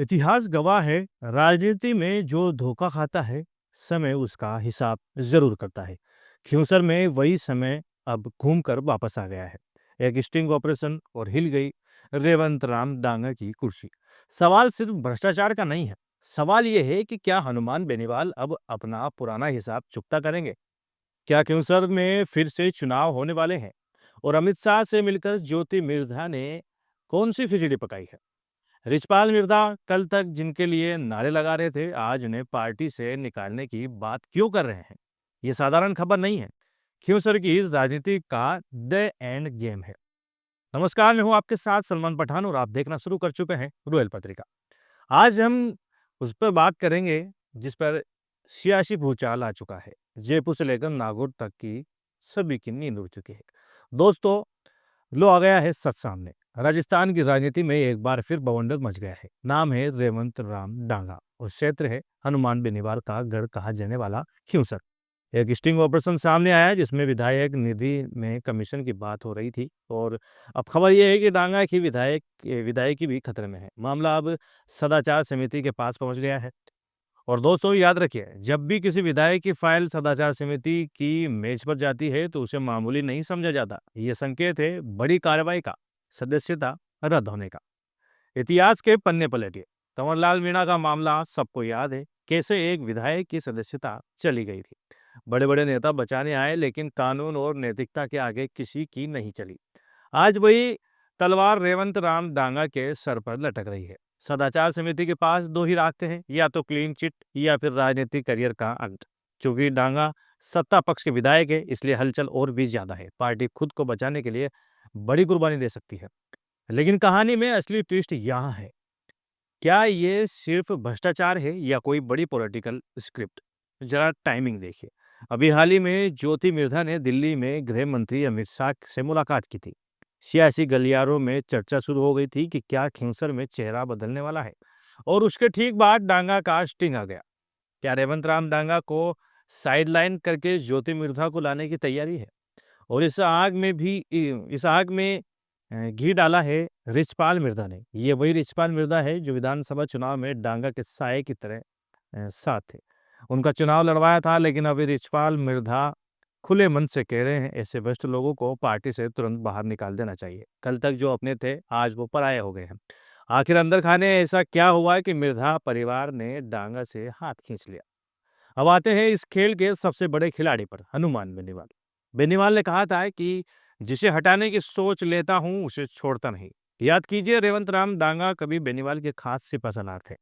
इतिहास गवाह है, राजनीति में जो धोखा खाता है, समय उसका हिसाब ज़रूर करता है। खिंवसर में वही समय अब घूम कर वापस आ गया है। एक स्टिंग ऑपरेशन और हिल गई रेवंत राम दांगा की कुर्सी। सवाल सिर्फ भ्रष्टाचार का नहीं है, सवाल ये है कि क्या हनुमान बेनीवाल अब अपना पुराना हिसाब चुकता करेंगे? क्या खिंवसर में फिर से चुनाव होने वाले हैं? और अमित शाह से मिलकर ज्योति मिर्धा ने कौन सी खिचड़ी पकाई है? रिचपाल मिर्धा कल तक जिनके लिए नारे लगा रहे थे, आज उन्हें पार्टी से निकालने की बात क्यों कर रहे हैं? ये साधारण खबर नहीं है, खिंवसर की राजनीति का द एंड गेम है। नमस्कार, मैं हूं आपके साथ सलमान पठान और आप देखना शुरू कर चुके हैं रोयल पत्रिका। आज हम उस पर बात करेंगे जिस पर सियासी भूचाल आ चुका है। जयपुर से लेकर नागौर तक की सभी की नींद उड़ चुकी है। दोस्तों, लो आ गया है सच सामने। राजस्थान की राजनीति में एक बार फिर बवंडर मच गया है। नाम है रेवंत राम डांगा और क्षेत्र है हनुमान बेनीवाल का गढ़ कहा जाने वाला खिंवसर। एक स्टिंग ऑपरेशन सामने आया जिसमें विधायक निधि में कमीशन की बात हो रही थी और अब खबर यह है कि डांगा की विधायकी भी खतरे में है। मामला अब सदाचार समिति के पास पहुंच गया है। और दोस्तों, याद रखिए, जब भी किसी विधायक की फाइल सदाचार समिति की मेज पर जाती है तो उसे मामूली नहीं समझा जाता। ये संकेत है बड़ी कार्रवाई का, सदस्यता रद्द होने का। इतिहास के पन्ने पलटिए। कंवरलाल मीणा का मामला सबको याद है, कैसे एक विधायक की सदस्यता चली गई थी। बड़े बड़े नेता बचाने आए लेकिन कानून और नैतिकता के आगे किसी की नहीं चली। आज वही तलवार रेवंत राम दांगा के सर पर लटक रही है। सदाचार समिति के पास दो ही रास्ते हैं, या तो क्लीन चिट या फिर राजनीतिक करियर का अंत। चूंकि डांगा सत्ता पक्ष के विधायक है, इसलिए हलचल और भी ज्यादा है। पार्टी खुद को बचाने के लिए बड़ी कुर्बानी दे सकती है। लेकिन कहानी में असली ट्विस्ट यहाँ है। क्या ये सिर्फ भ्रष्टाचार है या कोई बड़ी पॉलिटिकल स्क्रिप्ट? जरा टाइमिंग देखिए। अभी हाल ही में ज्योति मिर्धा ने दिल्ली में गृह मंत्री अमित शाह से मुलाकात की थी। सियासी गलियारों में चर्चा शुरू हो गई थी कि क्या खिंवसर में चेहरा बदलने वाला है। और उसके ठीक बाद डांगा का स्टिंग आ गया। क्या रेवंत राम डांगा को साइडलाइन करके ज्योति मिर्धा को लाने की तैयारी है? और इस आग में घी डाला है रिचपाल मिर्धा ने। ये वही रिचपाल मिर्धा है जो विधानसभा चुनाव में डांगा के साये की तरह साथ थे। उनका चुनाव लड़वाया था, लेकिन अभी रिचपाल मिर्धा खुले मन से कह रहे हैं ऐसे भ्रष्ट लोगों को पार्टी से तुरंत बाहर निकाल देना चाहिए। कल तक जो अपने थे, आज वो पराये हो गए हैं। आखिर अंदर खाने ऐसा क्या हुआ है कि मिर्धा परिवार ने डांगा से हाथ खींच लिया? अब आते हैं इस खेल के सबसे बड़े खिलाड़ी पर, हनुमान बेनीवाल। बेनीवाल ने कहा था कि जिसे हटाने की सोच लेता हूं उसे छोड़ता नहीं। याद कीजिए, रेवंत राम दांगा कभी बेनीवाल के खास सिपहसालार थे।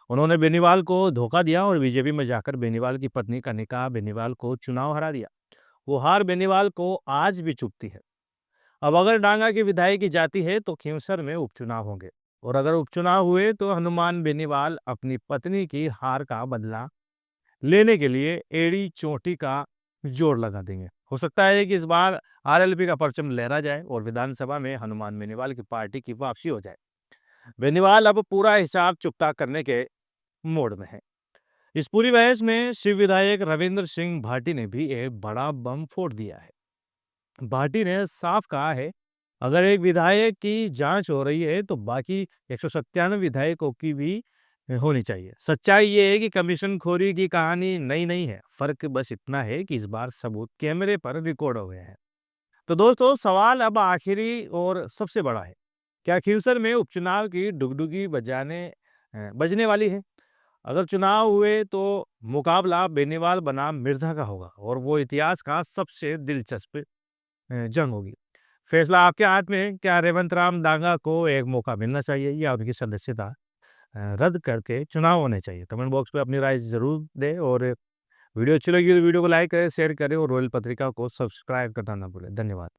उन्होंने बेनीवाल को धोखा दिया और बीजेपी में जाकर बेनीवाल की पत्नी का निकाह बेनीवाल को चुनाव हरा दिया। वो हार बेनीवाल को आज भी चुभती है। अब अगर डांगा की विधायकी जाती है तो खींवसर में उपचुनाव होंगे, और अगर उपचुनाव हुए तो हनुमान बेनीवाल अपनी पत्नी की हार का बदला लेने के लिए एड़ी चोटी का जोर लगा देंगे। हो सकता है कि इस बार आरएलपी का परचम लहरा जाए और विधानसभा में हनुमान बेनीवाल की पार्टी की वापसी हो जाए। बेनीवाल अब पूरा हिसाब चुकता करने के मोड में है। इस पूरी बहस में शिव विधायक रविंद्र सिंह भाटी ने भी एक बड़ा बम फोड़ दिया है। भाटी ने साफ कहा है, अगर एक विधायक की जांच हो रही है तो बाकी 197 विधायकों की भी होनी चाहिए। सच्चाई ये है कि कमीशनखोरी की कहानी नई नहीं है। फर्क बस इतना है कि इस बार सबूत कैमरे पर रिकॉर्ड हो गए हैं। तो दोस्तों, सवाल अब आखिरी और सबसे बड़ा है। क्या खींवसर में उपचुनाव की डुगडुगी बजने वाली है? अगर चुनाव हुए तो मुकाबला बेनीवाल बनाम मिर्धा का होगा और वो इतिहास का सबसे दिलचस्प जंग होगी। फैसला आपके हाथ में है। क्या रेवंत राम दांगा को एक मौका मिलना चाहिए या उनकी सदस्यता रद्द करके चुनाव होने चाहिए? कमेंट बॉक्स में अपनी राय जरूर दें और वीडियो अच्छी लगी तो वीडियो को लाइक करें, शेयर करें और रॉयल पत्रिका को सब्सक्राइब करना ना भूलें। धन्यवाद।